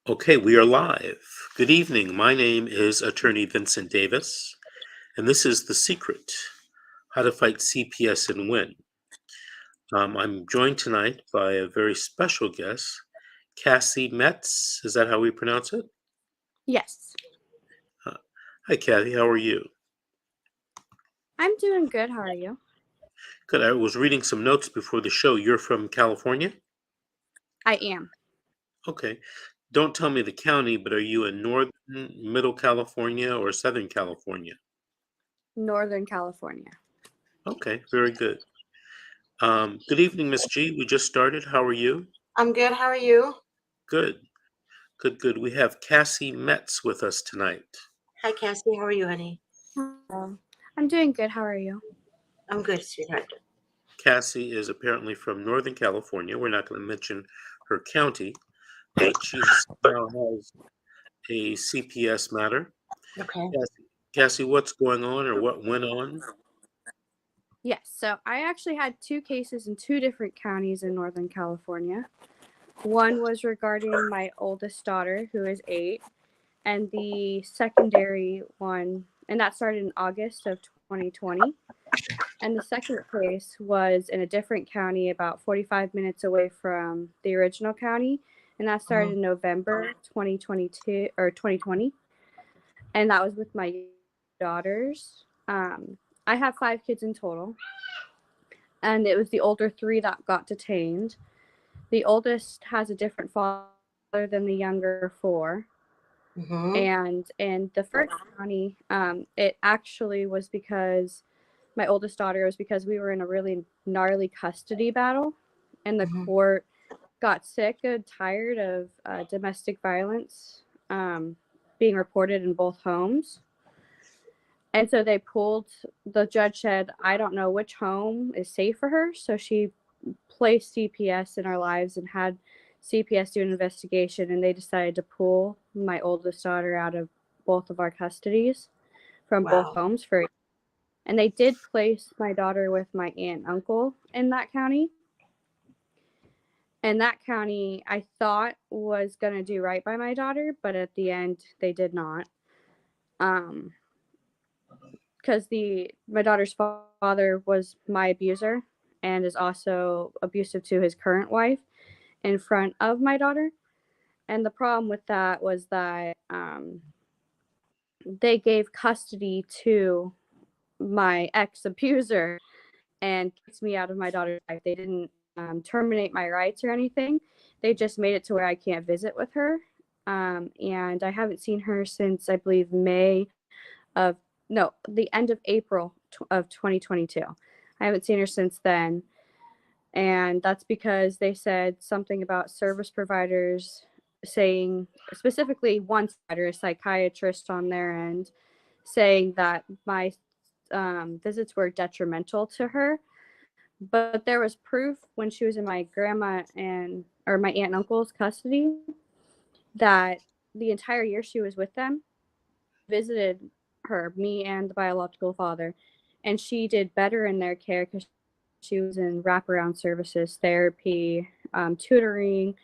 Okay, we are live. Good evening. My name is Attorney Vincent Davis, and this is The Secret, How to Fight CPS and Win. I'm joined tonight by a very special guest, Cassie Metz. Is that how we pronounce it? Yes. Uh, Hi, Kathy. How are you? I'm doing good. How are you? Good. I was reading some notes before the show. You're from California? I am. Okay. Don't tell me the county, but are you in Northern, Middle California, or Southern California? Northern California. Okay, very good. Good evening, Miss G. We just started. How are you? I'm good. How are you? Good, good. We have Cassie Metz with us tonight. Hi, Cassie. How are you, honey? I'm doing good. How are you? I'm good, sweetheart. Cassie is apparently from Northern California. We're not going to mention her county, but she now has a CPS matter. Okay. Cassie, what's going on or what went on? Yes. So I actually had two cases in two different counties in Northern California. One was regarding my oldest daughter, who is 8, and the secondary one, and that started in August of 2020. And the second case was in a different county about 45 minutes away from the original county, and that started in November 2022 or 2020. And that was with my daughters. I have 5 kids in total, and it was the older 3 that got detained. The oldest has a different father than the younger 4. Mm-hmm. And in the first county, it actually was because my oldest daughter was because we were in a really gnarly custody battle, and the court got sick and tired of domestic violence being reported in both homes. And so the judge said, I don't know which home is safe for her. So she placed CPS in our lives and had CPS do an investigation, and they decided to pull my oldest daughter out of both of our custodies from both homes and they did place my daughter with my aunt and uncle in that county. And that county, I thought, was going to do right by my daughter, but at the end, they did not. Because my daughter's father was my abuser and is also abusive to his current wife in front of my daughter. And the problem with that was that they gave custody to my ex-abuser and kicked me out of my daughter's life. They didn't terminate my rights or anything. They just made it to where I can't visit with her. And I haven't seen her since, I believe, the end of April of 2022. I haven't seen her since then. And that's because they said something about service providers saying, specifically one provider, a psychiatrist on their end, saying that my visits were detrimental to her. But there was proof when she was in my my aunt and uncle's custody that the entire year she was with them, visited her, me and the biological father, and she did better in their care because she was in wraparound services, therapy, tutoring.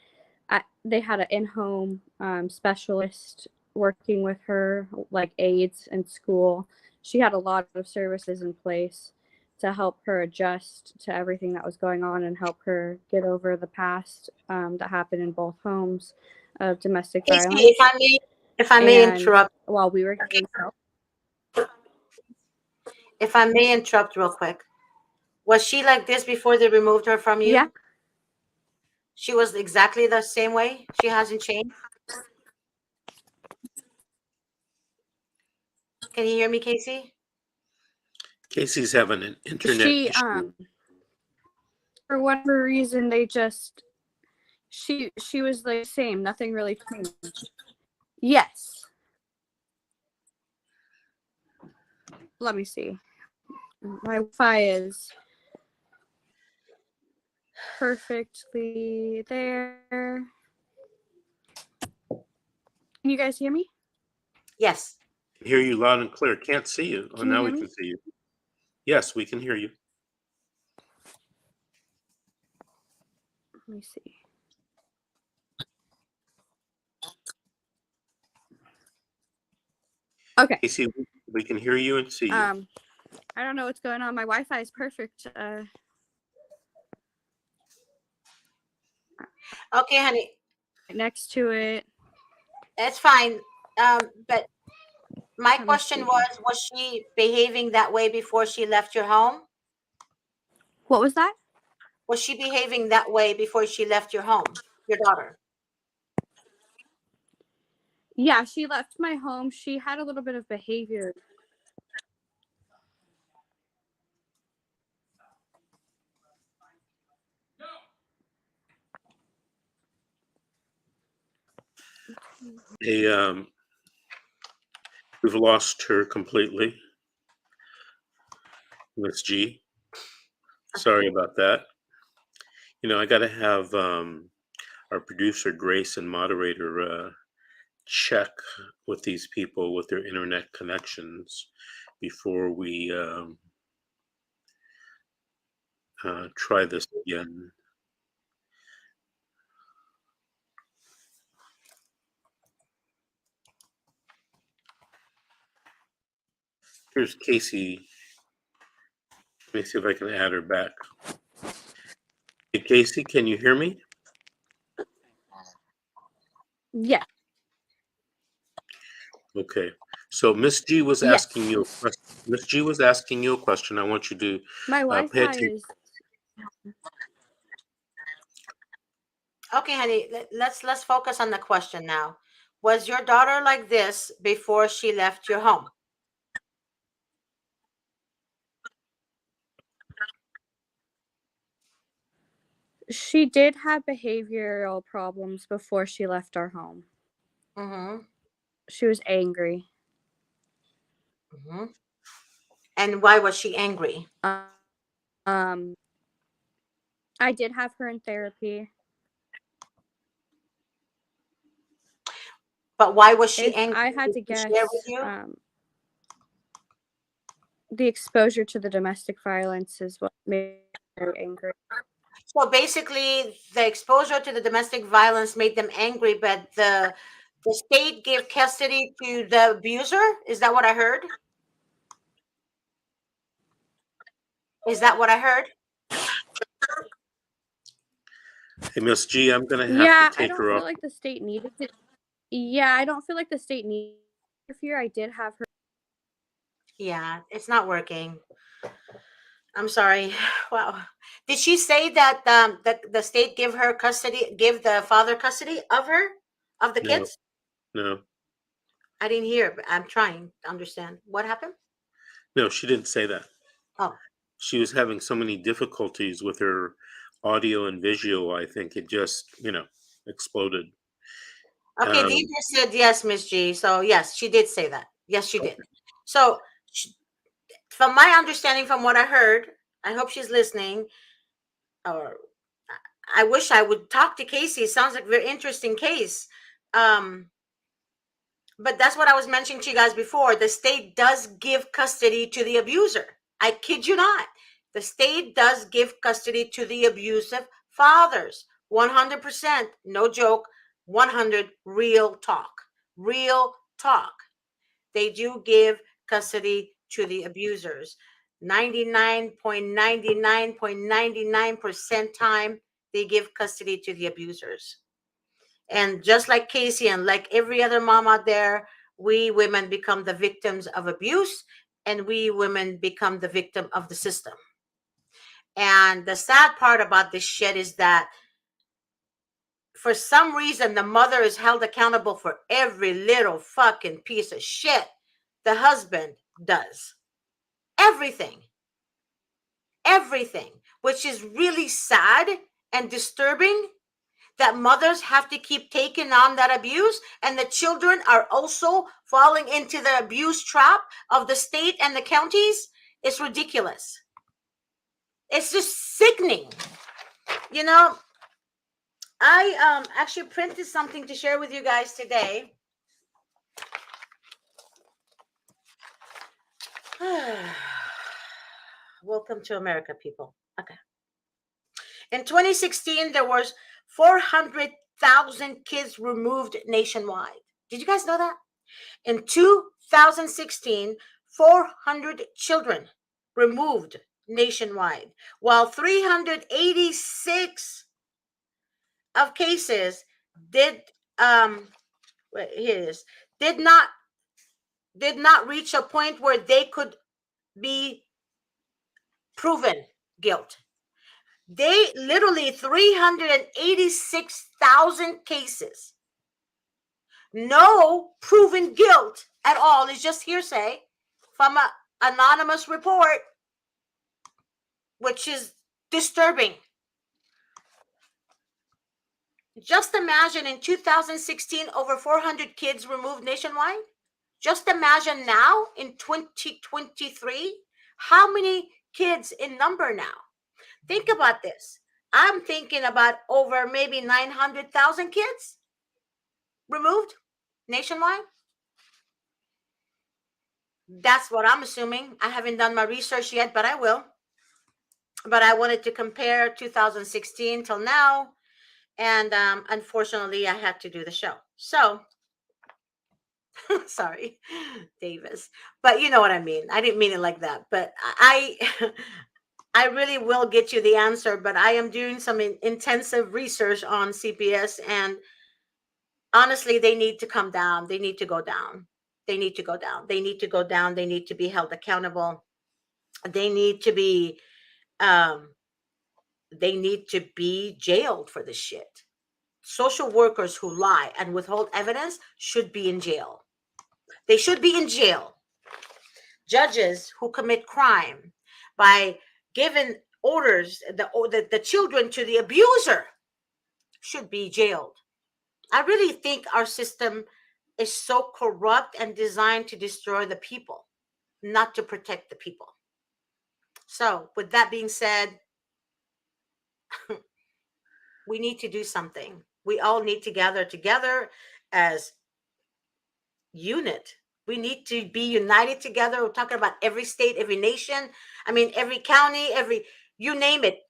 They had an in-home specialist working with her, like aides in school. She had a lot of services in place to help her adjust to everything that was going on and help her get over the past that happened in both homes of domestic violence. If I may interrupt, while we were getting help. If I may interrupt real quick, was she like this before they removed her from you? Yeah. She was exactly the same way. She hasn't changed. Can you hear me, Casey? Casey's having an internet issue. For whatever reason, she was the same. Nothing really changed. Yes. Let me see. My Wi-Fi is perfectly there. Can you guys hear me? Yes. Hear you loud and clear. Can't see you. Oh, now we can see you. Yes, we can hear you. Let me see. Okay. Casey, we can hear you and see you. I don't know what's going on. My Wi-Fi is perfect. Okay, honey, Next to it. it's fine. But my Let me question see. was she behaving that way before she left your home? What was that? Was she behaving that way before she left your home, your daughter? Yeah, she left my home. She had a little bit of behavior. We've lost her completely, Miss G. Sorry about that. I got to have our producer Grace and moderator check with these people with their internet connections before we try this again. Here's Casey. Let me see if I can add her back. Hey, Casey, can you hear me? Yeah. Okay. So Miss G was Yes. asking you a question. Miss G was asking you a question. I want you to My pay Wi-Fi attention. is. Okay, honey, let's focus on the question now. Was your daughter like this before she left your home? She did have behavioral problems before she left our home. Mm-hmm. She was angry. Mm-hmm. And why was she angry? I did have her in therapy. But why was she If angry? I had to Did she share with guess, you? the exposure to the domestic violence is what made her angry. So basically, the exposure to the domestic violence made them angry, but the state gave custody to the abuser. Is that what I heard? Is that what I heard? Hey, Miss G, I'm gonna have Yeah, to I take don't her feel off. like the state needed to. Yeah, I don't feel like the state needed to interfere. I did have her. Yeah, it's not working. I'm sorry. Wow. Did she say that the state give her custody, give the father custody of her, of the No, kids? no, I didn't hear, but I'm trying to understand what happened. no, she didn't say that. Oh, She was having so many difficulties with her audio and visual. I think it just, exploded. okay. Um, Deidre said yes, Miss G. So yes, she did say that. Yes, she did. So from my understanding, from what I heard, I hope she's listening. Or I wish I would talk to Casey. It sounds like a very interesting case. But that's what I was mentioning to you guys before. The state does give custody to the abuser. I kid you not. The state does give custody to the abusive fathers. 100%, no joke. 100 real talk. Real talk. They do give custody to the abusers. 99.99.99% time, they give custody to the abusers. And just like Casey and like every other mom out there, we women become the victims of abuse, and we women become the victim of the system. And the sad part about this shit is that for some reason, the mother is held accountable for every little fucking piece of shit the husband does. Everything. Everything. Which is really sad and disturbing, that mothers have to keep taking on that abuse, and the children are also falling into the abuse trap of the state and the counties. It's ridiculous. It's just sickening. I actually printed something to share with you guys today. Welcome to America, people. Okay. In 2016, there was 400,000 kids removed nationwide. Did you guys know that? In 2000 2016, 400 children removed nationwide, while 386 of cases did here it is, did not reach a point where they could be proven guilt. They literally 386,000 cases. No proven guilt at all. It's just hearsay from an anonymous report, which is disturbing. Just imagine in 2016, over 400 kids removed nationwide. Just imagine now in 2023, how many kids in number now? Think about this. I'm thinking about over maybe 900,000 kids removed nationwide. That's what I'm assuming. I haven't done my research yet, but I will. But I wanted to compare 2016 till now. And unfortunately, I had to do the show. So, sorry, Davis. But you know what I mean. I didn't mean it like that. But I really will get you the answer. But I am doing some intensive research on CPS. And honestly, they need to come down. They need to go down. They need to go down. They need to go down. They need to be held accountable. They need to be jailed for this shit. Social workers who lie and withhold evidence should be in jail. They should be in jail. Judges who commit crime by giving orders, the children to the abuser, should be jailed. I really think our system is so corrupt and designed to destroy the people, not to protect the people. So, with that being said, we need to do something. We all need to gather together as unit. We need to be united together. We're talking about every state, every nation. I mean, every county, you name it.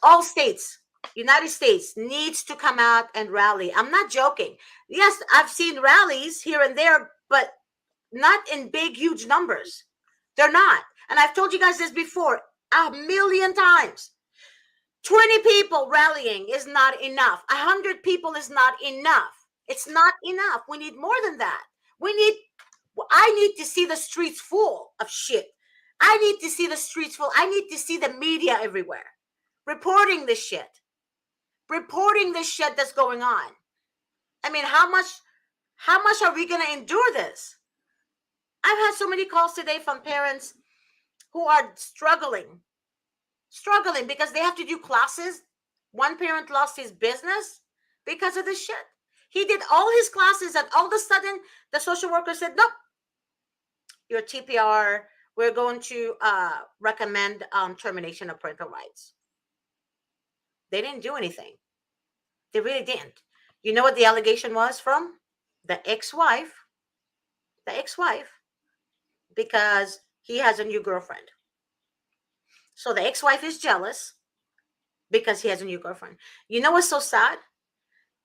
All states, United States needs to come out and rally. I'm not joking. Yes, I've seen rallies here and there, but not in big, huge numbers. They're not. And I've told you guys this before 1,000,000 times. 20 people rallying is not enough. 100 people is not enough. It's not enough. We need more than that. I need to see the streets full of shit. I need to see the streets full. I need to see the media everywhere reporting this shit that's going on. I mean, how much are we going to endure this? I've had so many calls today from parents who are struggling because they have to do classes. One parent lost his business because of this shit. He did all his classes, and all of a sudden, the social worker said, nope, your TPR, we're going to recommend termination of parental rights. They didn't do anything. They really didn't. You know what the allegation was from? The ex-wife, because he has a new girlfriend. So the ex-wife is jealous because he has a new girlfriend. You know what's so sad?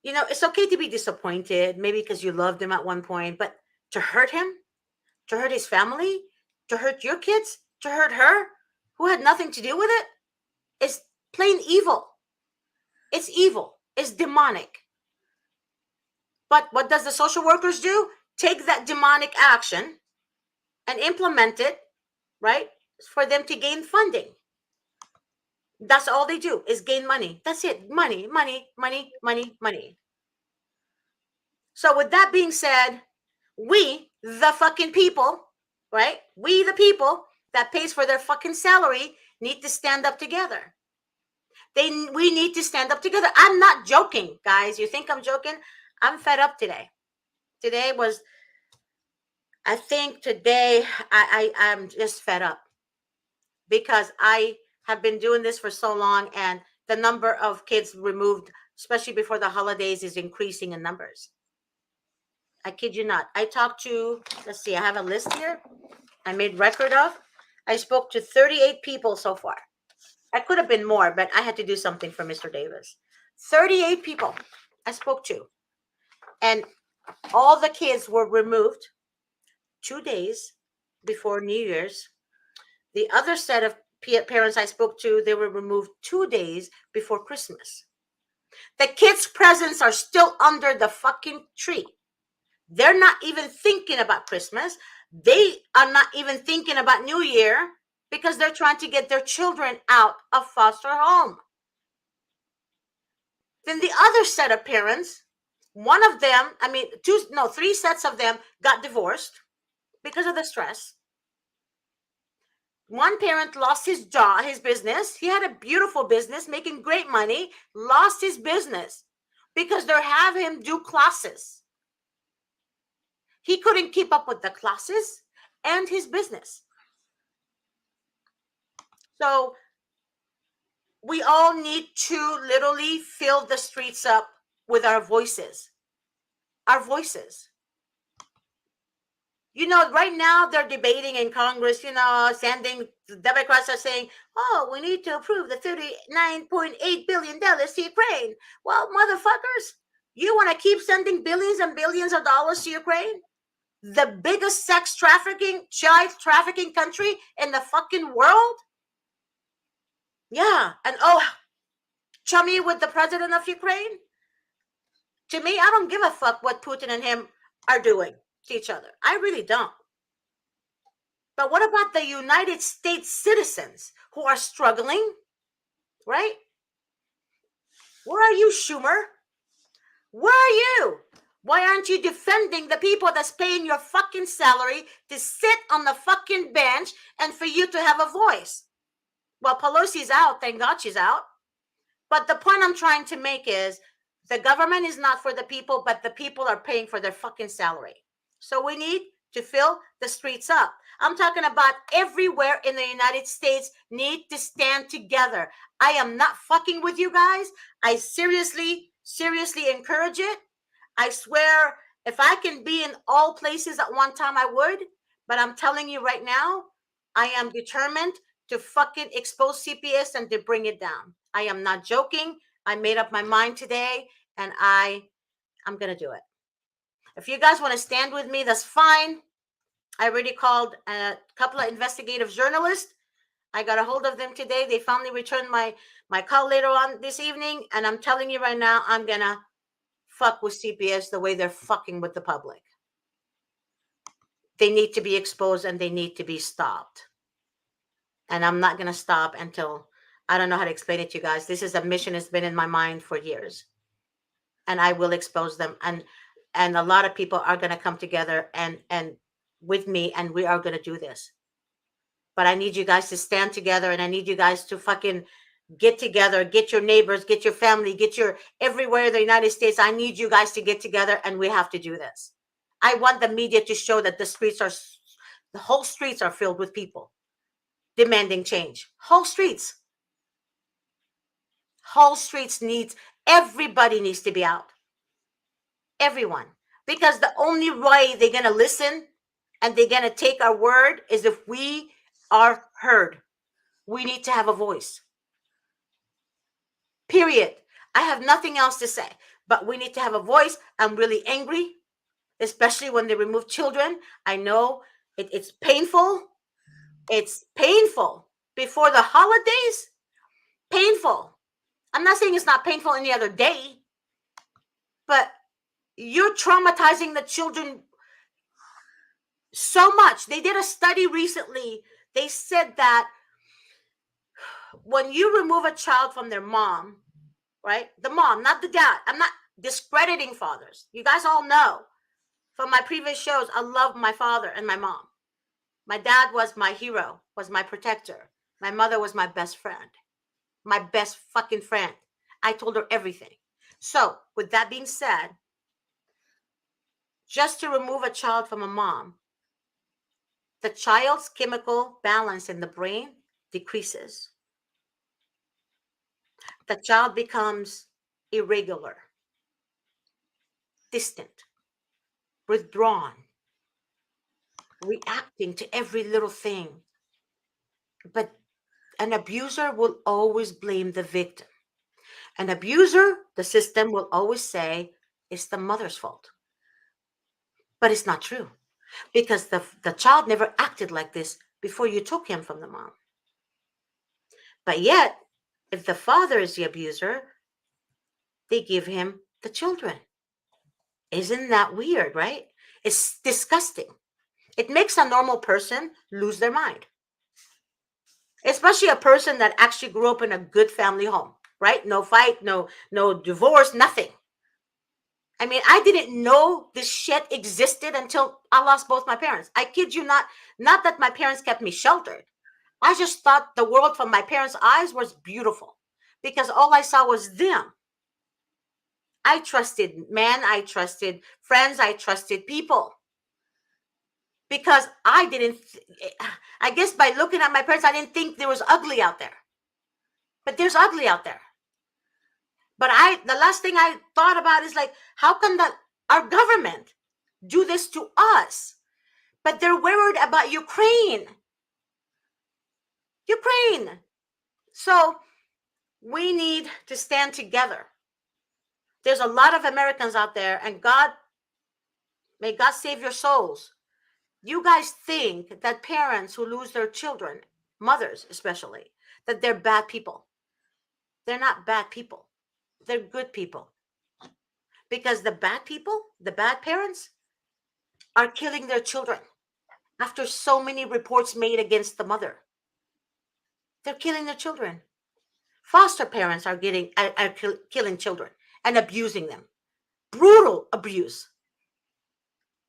You know, it's okay to be disappointed, maybe because you loved him at one point, but to hurt him, to hurt his family, to hurt your kids, to hurt her, who had nothing to do with it, is plain evil. It's evil. It's demonic. But what does the social workers do? Take that demonic action and implement it, right, for them to gain funding. That's all they do, is gain money. That's it. Money, money, money, money, money. So with that being said, we, the fucking people, right? We, the people that pays for their fucking salary, need to stand up together. We need to stand up together. I'm not joking, guys. You think I'm joking? I'm fed up today. I think today I'm just fed up because I have been doing this for so long, and the number of kids removed, especially before the holidays, is increasing in numbers. I kid you not. I talked to, let's see, I have a list here I made record of. I spoke to 38 people so far. I could have been more, but I had to do something for Mr. Davis. 38 people I spoke to. And all the kids were removed 2 days before New Year's. The other set of parents I spoke to, they were removed 2 days before Christmas. The kids' presents are still under the fucking tree. They're not even thinking about Christmas. They are not even thinking about New Year because they're trying to get their children out of foster home. Then the other set of parents, one of them, three sets of them got divorced because of the stress. One parent lost his job, his business. He had a beautiful business, making great money, lost his business because they have him do classes. He couldn't keep up with the classes and his business. So we all need to literally fill the streets up with our voices. Our voices. You know, right now they're debating in Congress, the Democrats are saying, oh, we need to approve the $39.8 billion to Ukraine. Well, motherfuckers, you want to keep sending billions and billions of dollars to Ukraine? The biggest sex trafficking, child trafficking country in the fucking world? Yeah, and chummy with the president of Ukraine? To me, I don't give a fuck what Putin and him are doing to each other. I really don't. But what about the United States citizens who are struggling, right? Where are you, Schumer? Where are you? Why aren't you defending the people that's paying your fucking salary to sit on the fucking bench and for you to have a voice? Well, Pelosi's out. Thank God she's out. But the point I'm trying to make is the government is not for the people, but the people are paying for their fucking salary. So we need to fill the streets up. I'm talking about everywhere in the United States need to stand together. I am not fucking with you guys. I seriously encourage it. I swear, if I can be in all places at one time, I would. But I'm telling you right now, I am determined to fucking expose CPS and to bring it down. I am not joking. I made up my mind today, and I'm going to do it. If you guys want to stand with me, that's fine. I already called a couple of investigative journalists. I got a hold of them today. They finally returned my call later on this evening, and I'm telling you right now, I'm going to fuck with CPS the way they're fucking with the public. They need to be exposed, and they need to be stopped. And I'm not going to stop until, I don't know how to explain it to you guys. This is a mission that's been in my mind for years. And I will expose them. And a lot of people are going to come together and with me, and we are going to do this. But I need you guys to stand together, and I need you guys to fucking get together, get your neighbors, get your family, get your everywhere in the United States. I need you guys to get together, and we have to do this. I want the media to show that the whole streets are filled with people demanding change. Whole streets everybody needs to be out. Everyone. Because the only way they're going to listen and they're going to take our word is if we are heard. We need to have a voice. Period. I have nothing else to say, but we need to have a voice. I'm really angry, especially when they remove children. I know it's painful. It's painful before the holidays. Painful. I'm not saying it's not painful any other day, but you're traumatizing the children so much. They did a study recently. They said that when you remove a child from their mom, right? The mom, not the dad. I'm not discrediting fathers. You guys all know from my previous shows, I love my father and my mom. My dad was my hero, was my protector. My mother was my best friend, my best fucking friend. I told her everything. So with that being said, just to remove a child from a mom, the child's chemical balance in the brain decreases. The child becomes irregular, distant, withdrawn, reacting to every little thing. But an abuser will always blame the victim. An abuser, the system will always say, it's the mother's fault. But it's not true. because the child never acted like this before you took him from the mom. But yet, if the father is the abuser, they give him the children. Isn't that weird, right? It's disgusting. It makes a normal person lose their mind, especially a person that actually grew up in a good family home, right? No fight, no divorce, nothing. I mean, I didn't know this shit existed until I lost both my parents. I kid you not. Not that my parents kept me sheltered. I just thought the world from my parents' eyes was beautiful because all I saw was them. I trusted men, I trusted friends, I trusted people. Because I didn't, I guess by looking at my parents, I didn't think there was ugly out there. But there's ugly out there. But the last thing I thought about is like, how can our government do this to us? But they're worried about Ukraine. Ukraine. So we need to stand together. There's a lot of Americans out there, and may God save your souls. You guys think that parents who lose their children, mothers especially, that they're bad people. They're not bad people. They're good people. Because the bad people, the bad parents, are killing their children after so many reports made against the mother. They're killing their children. Foster parents are killing children and abusing them. Brutal abuse.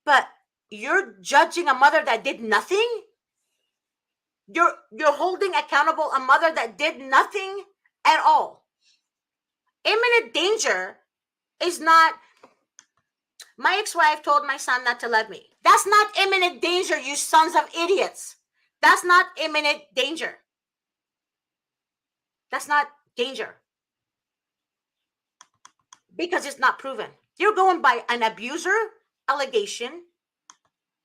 But you're judging a mother that did nothing? You're holding accountable a mother that did nothing at all. Imminent danger is not, my ex-wife told my son not to love me. That's not imminent danger, you sons of idiots. That's not imminent danger. That's not danger. Because it's not proven. You're going by an abuser allegation,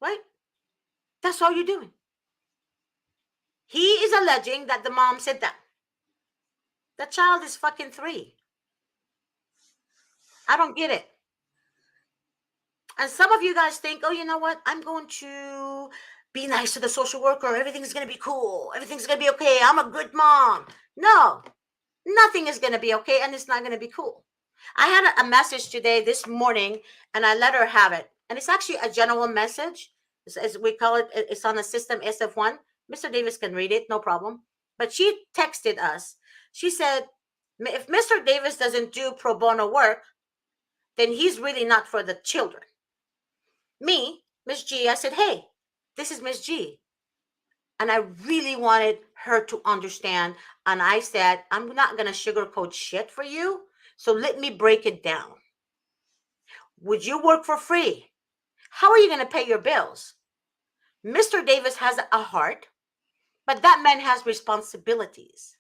right? That's all you're doing. He is alleging that the mom said that. The child is fucking 3. I don't get it. And some of you guys think, oh, you know what? I'm going to be nice to the social worker. Everything's going to be cool. Everything's going to be okay. I'm a good mom. No, nothing is going to be okay. And it's not going to be cool. I had a message today, this morning, and I let her have it. And it's actually a general message. As we call it, it's on the system SF1. Mr. Davis can read it, no problem. But she texted us. She said, if Mr. Davis doesn't do pro bono work, then he's really not for the children. Me, Miss G, I said, hey, this is Miss G. And I really wanted her to understand. And I said, I'm not going to sugarcoat shit for you. So let me break it down. Would you work for free? How are you going to pay your bills? Mr. Davis has a heart, but that man has responsibilities.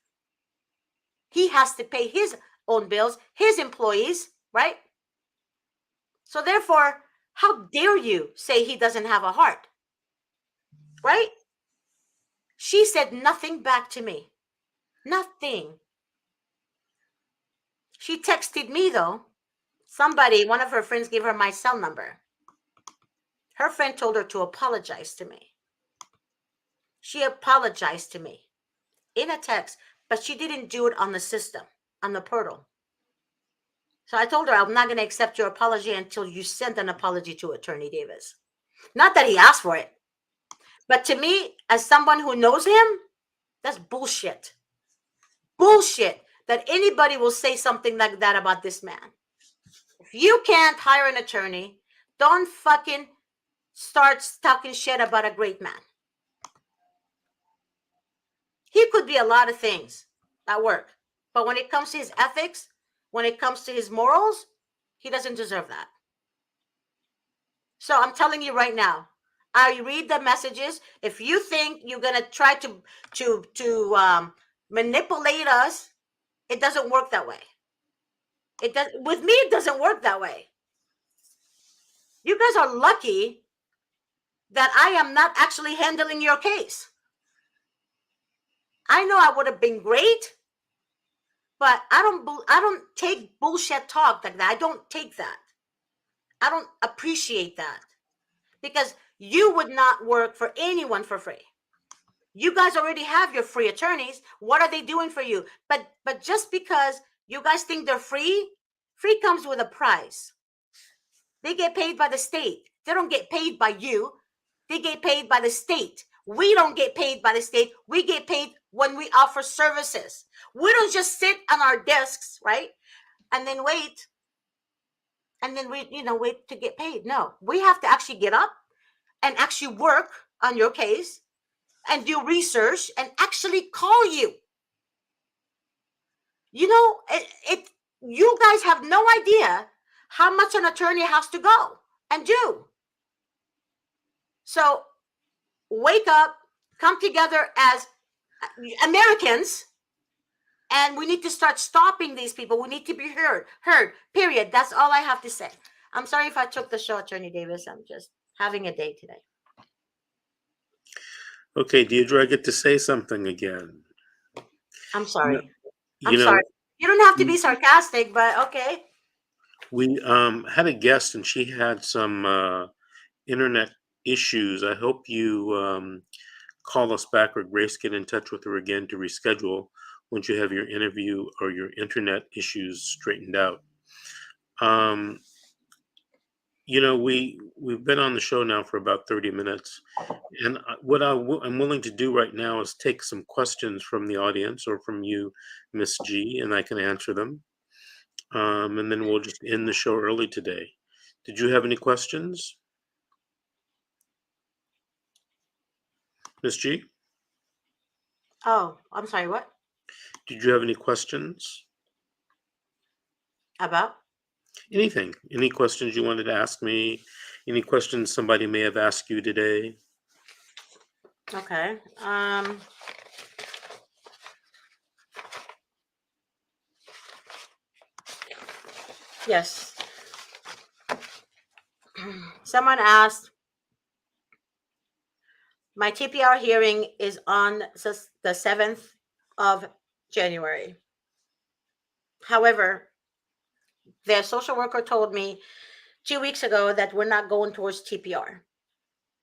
He has to pay his own bills, his employees, right? So therefore, how dare you say he doesn't have a heart? Right? She said nothing back to me. Nothing. She texted me though. Somebody, one of her friends gave her my cell number. Her friend told her to apologize to me. She apologized to me in a text, but she didn't do it on the system, on the portal. So I told her, I'm not going to accept your apology until you send an apology to Attorney Davis. Not that he asked for it, but to me, as someone who knows him, that's bullshit. Bullshit that anybody will say something like that about this man. If you can't hire an attorney, don't fucking start talking shit about a great man. He could be a lot of things at work, but when it comes to his ethics, when it comes to his morals, he doesn't deserve that. So I'm telling you right now, I read the messages. If you think you're gonna try to manipulate us, it doesn't work that way. It does with me. It doesn't work that way. You guys are lucky that I am not actually handling your case. I know I would have been great, but I don't take bullshit talk like that. I don't take that. I don't appreciate that because You would not work for anyone for free. You guys already have your free attorneys. What are they doing for you? But just because you guys think they're free, free comes with a price. They get paid by the state. They don't get paid by you. They get paid by the state. We don't get paid by the state. We get paid when we offer services. We don't just sit on our desks, right? And then wait. And then wait to get paid. No, we have to actually get up and actually work on your case and do research and actually call you. You guys have no idea how much an attorney has to go and do. So wake up, come together as Americans, and we need to start stopping these people. We need to be heard, period. That's all I have to say. I'm sorry if I took the show, Attorney Davis. I'm just having a day today. Okay, Deidre, I get to say something again. I'm sorry. You I'm know, sorry. You don't have to be sarcastic, but okay. we had a guest and she had some internet issues. I hope you call us back or Grace get in touch with her again to reschedule once you have your interview or your internet issues straightened out. We've been on the show now for about 30 minutes, and what I'm willing to do right now is take some questions from the audience or from you, Miss G, and I can answer them. And then we'll just end the show early today. Did you have any questions, Miss G? Oh, I'm sorry. What? Did you have any questions? About? Anything? Any questions you wanted to ask me? Any questions somebody may have asked you today? Okay. Yes. Someone asked, my TPR hearing is on the 7th of January. However, the social worker told me 2 weeks ago that we're not going towards TPR.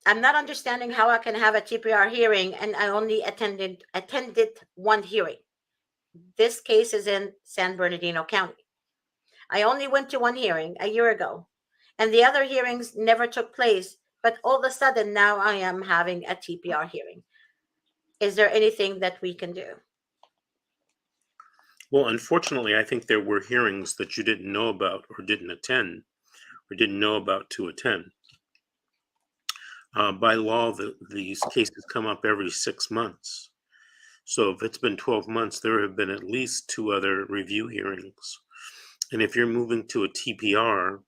I'm not understanding how I can have a TPR hearing and I only attended one hearing. This case is in San Bernardino County. I only went to one hearing a year ago, and the other hearings never took place, but all of a sudden now I am having a TPR hearing. Is there anything that we can do? Well, unfortunately, I think there were hearings that you didn't know about or didn't attend or didn't know about to attend. By law, these cases come up every 6 months. So if it's been 12 months, there have been at least 2 other review hearings. And if you're moving to a TPR,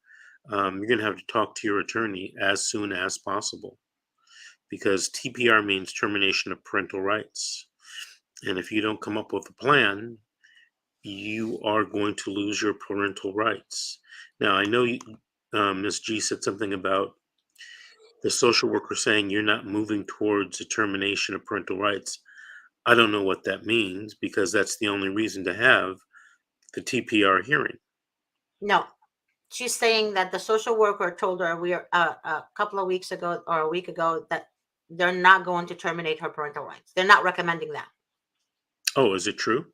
you're going to have to talk to your attorney as soon as possible, because TPR means termination of parental rights. And if you don't come up with a plan, you are going to lose your parental rights. Now, I know Ms. G said something about the social worker saying you're not moving towards a termination of parental rights. I don't know what that means, because that's the only reason to have the TPR hearing. No. She's saying that the social worker told her a couple of weeks ago or a week ago that they're not going to terminate her parental rights. They're not recommending that. Oh, is it true?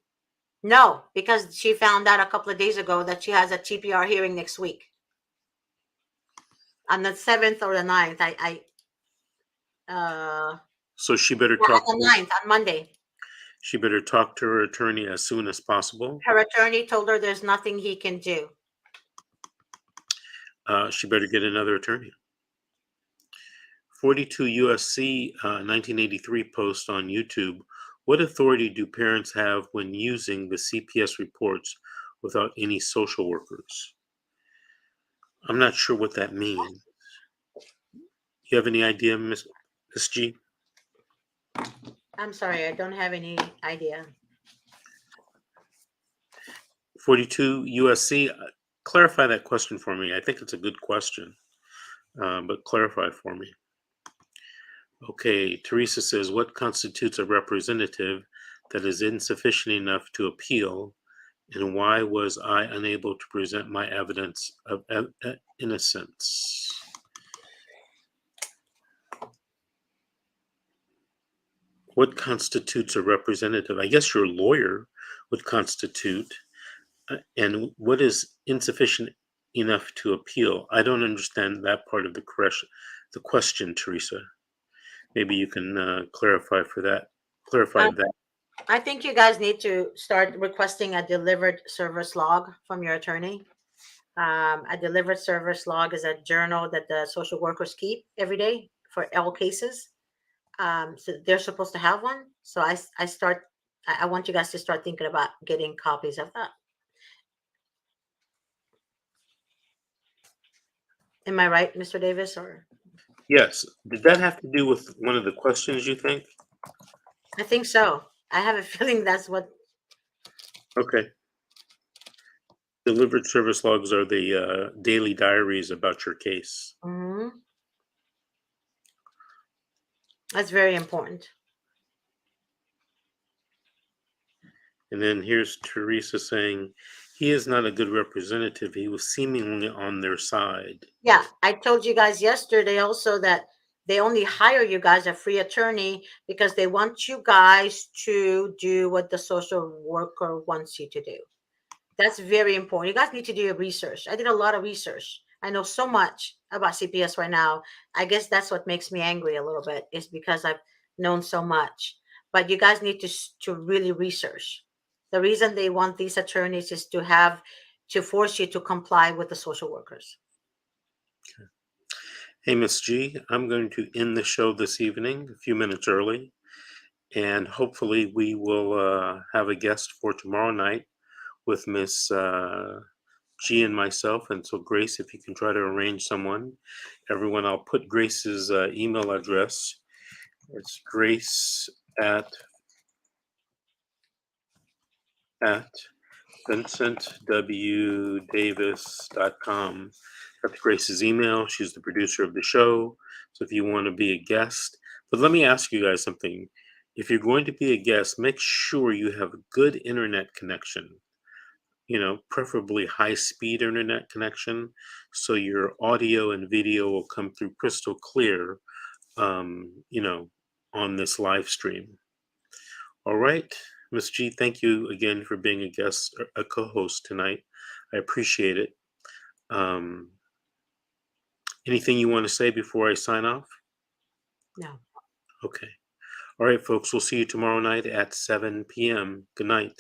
No, because she found out a couple of days ago that she has a TPR hearing next week. On the 7th or the 9th, So she better on talk. the 9th, on Monday. She better talk to her attorney as soon as possible. Her attorney told her there's nothing he can do. She better get another attorney. 42 USC 1983 post on YouTube. What authority do parents have when using the CPS reports without any social workers? I'm not sure what that means. You have any idea, Miss G? I'm sorry, I don't have any idea. 42 USC, clarify that question for me. I think it's a good question, but clarify for me. Okay, Teresa says, what constitutes a representative that is insufficient enough to appeal, and why was I unable to present my evidence of innocence? what constitutes a representative? I guess your lawyer would constitute, and what is insufficient enough to appeal? I don't understand that part of the question, Teresa. Maybe you can clarify Um, that. I think you guys need to start requesting a delivered service log from your attorney. A delivered service log is a journal that the social workers keep every day for all cases. So they're supposed to have one. So I want you guys to start thinking about getting copies of that. Am I right, Mr. Davis? Or Yes. Did that have to do with one of the questions, you think? I think so. I have a feeling that's what. Okay. Delivered service logs are the daily diaries about your case. Mhm. That's very important. And then here's Teresa saying, he is not a good representative. He was seemingly on their side. Yeah, I told you guys yesterday also that they only hire you guys a free attorney because they want you guys to do what the social worker wants you to do. That's very important. You guys need to do your research. I did a lot of research. I know so much about CPS right now. I guess that's what makes me angry a little bit, is because I've known so much. But you guys need to really research. The reason they want these attorneys is to force you to comply with the social workers. Hey, Miss G, I'm going to end the show this evening, a few minutes early, and hopefully we will have a guest for tomorrow night with Miss G and myself. And so, Grace, if you can try to arrange someone. Everyone, I'll put Grace's email address. It's grace at vincentwdavis.com. That's Grace's email. She's the producer of the show. So if you want to be a guest, but let me ask you guys something. If you're going to be a guest, make sure you have a good internet connection, preferably high speed internet connection, so your audio and video will come through crystal clear, um, you know, on this live stream. All right, Miss G, thank you again for being a guest, a co-host tonight. I appreciate it. Um, Anything you want to say before I sign off? No. Okay. All right, folks, we'll see you tomorrow night at 7 p.m. Good night.